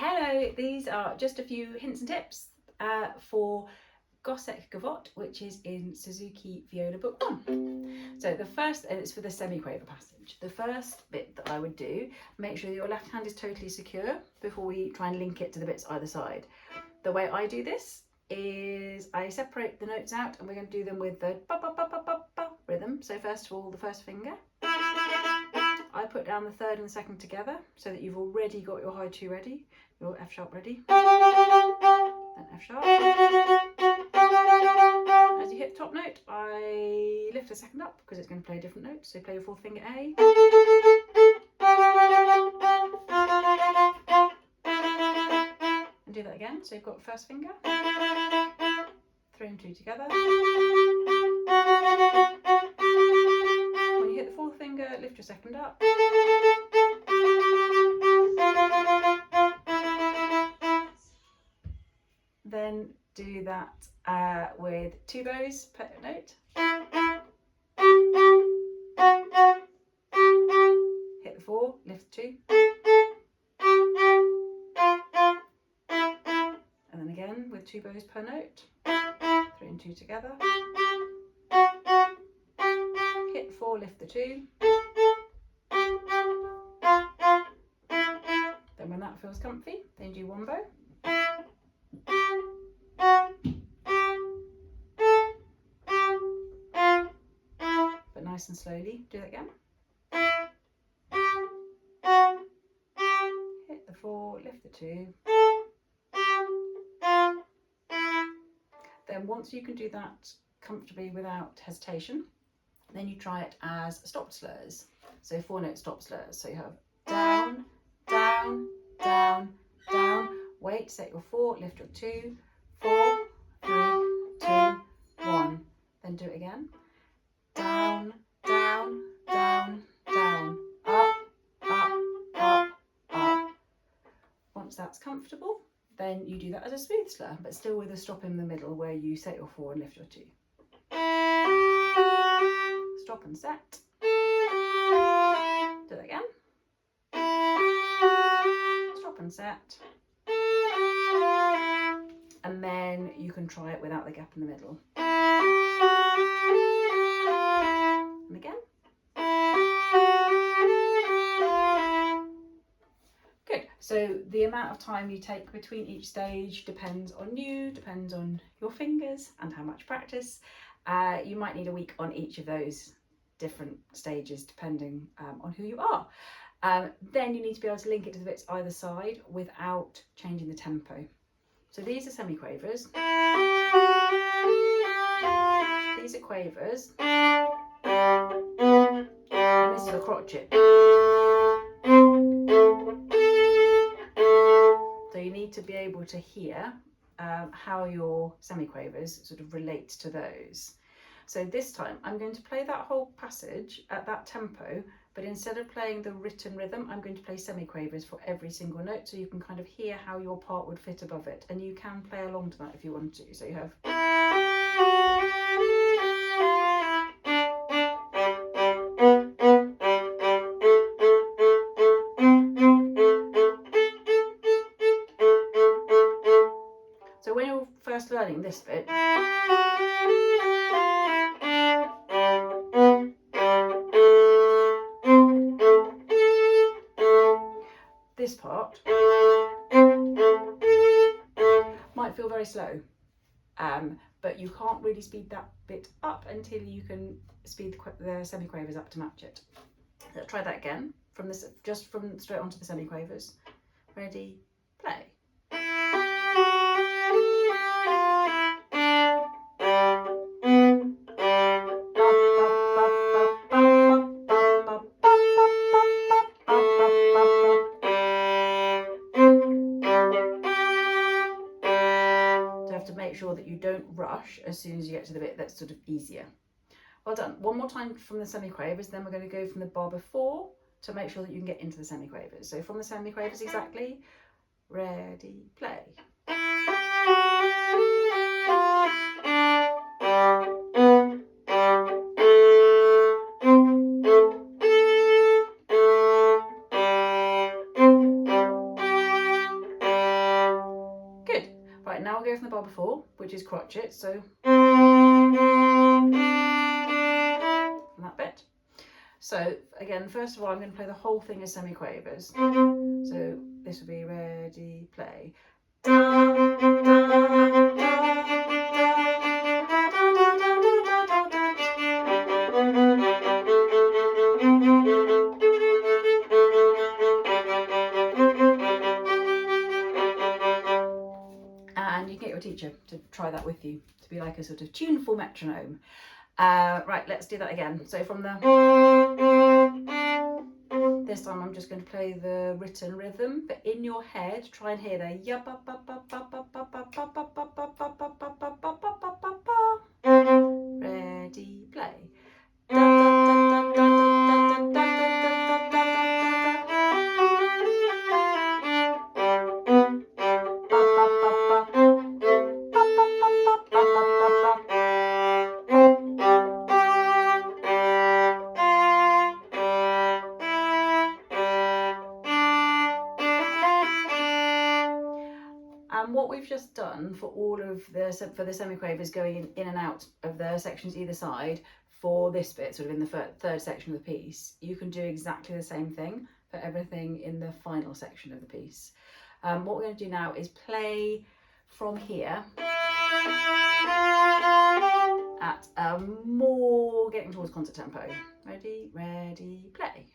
Hello, these are just a few hints and tips for Gossec Gavotte, which is in Suzuki Viola Book 1. So the first, and it's for the semiquaver passage, the first bit that I would do, make sure your left hand is totally secure before we try and link it to the bits either side. The way I do this is I separate the notes out and we're going to do them with the ba ba ba ba ba ba rhythm. So first of all, the first finger. I put down the third and the second together so that you've already got your high 2 ready, your F sharp ready, then F sharp. As you hit the top note, I lift the second up because it's going to play a different note. So play your fourth finger A. And do that again. So you've got first finger, 3 and 2 together. When you hit the fourth finger, lift your second up. Then do that with 2 bows per note. Hit the 4, lift the 2. And then again with 2 bows per note. 3 and 2 together. Hit the 4, lift the 2. Then when that feels comfy, then do 1 bow. But nice and slowly, do that again. Hit the 4, lift the 2. Then once you can do that comfortably without hesitation, then you try it as stopped slurs. So 4 note stop slurs. So you have down, down, down, down. Wait, set your 4, lift your 2, 4, 3, 2, 1. Then do it again. Down, down, down, down, up, up, up, up. Once that's comfortable, then you do that as a smooth slur, but still with a stop in the middle where you set your 4 and lift your 2. Stop and set. Do that again. Stop and set. And then you can try it without the gap in the middle. And again. Good. So the amount of time you take between each stage depends on you, depends on your fingers and how much practice. You might need a week on each of those different stages depending on who you are. Then you need to be able to link it to the bits either side without changing the tempo. So these are semiquavers. These are quavers. And this is a crotchet. So you need to be able to hear how your semiquavers sort of relate to those. So this time I'm going to play that whole passage at that tempo, but instead of playing the written rhythm, I'm going to play semiquavers for every single note so you can kind of hear how your part would fit above it. And you can play along to that if you want to. So you have... So when you're first learning this bit, this part might feel very slow, but you can't really speed that bit up until you can speed the semiquavers up to match it. So try that again, from this, just from straight onto the semiquavers. Ready, play. To make sure that you don't rush as soon as you get to the bit that's sort of easier. Well done. One more time from the semiquavers, then we're going to go from the bar before to make sure that you can get into the semiquavers. So from the semiquavers exactly, ready, play. we'll go from the bar before, which is crotchet, so that bit. So again, first of all, I'm going to play the whole thing as semiquavers. So this will be ready, play. And you can get your teacher to try that with you, to be like a sort of tuneful metronome. Right, let's do that again. So from the... This time I'm just going to play the written rhythm, but in your head, try and hear the... Ready, play. And what we've just done for all of the semiquavers going in and out of the sections either side for this bit, sort of in the third section of the piece, you can do exactly the same thing for everything in the final section of the piece. What we're going to do now is play from here at more getting towards concert tempo. Ready, ready, play.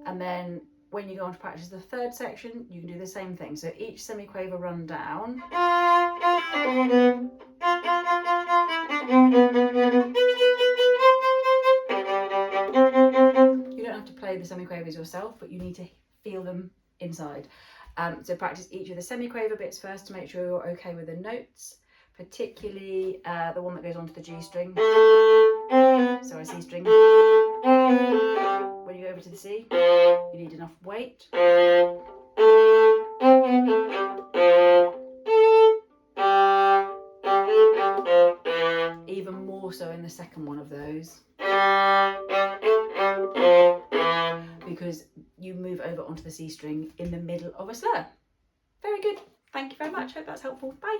And then when you go on to practice the third section, you can do the same thing. So each semiquaver run down. You don't have to play the semiquavers yourself, but you need to feel them inside. So practice each of the semiquaver bits first to make sure you're okay with the notes, particularly the one that goes onto the G string. So a C string. When you go over to the C, you need enough weight. Even more so in the second one of those, because you move over onto the C string in the middle of a slur. Very good. Thank you very much. Hope that's helpful. Bye.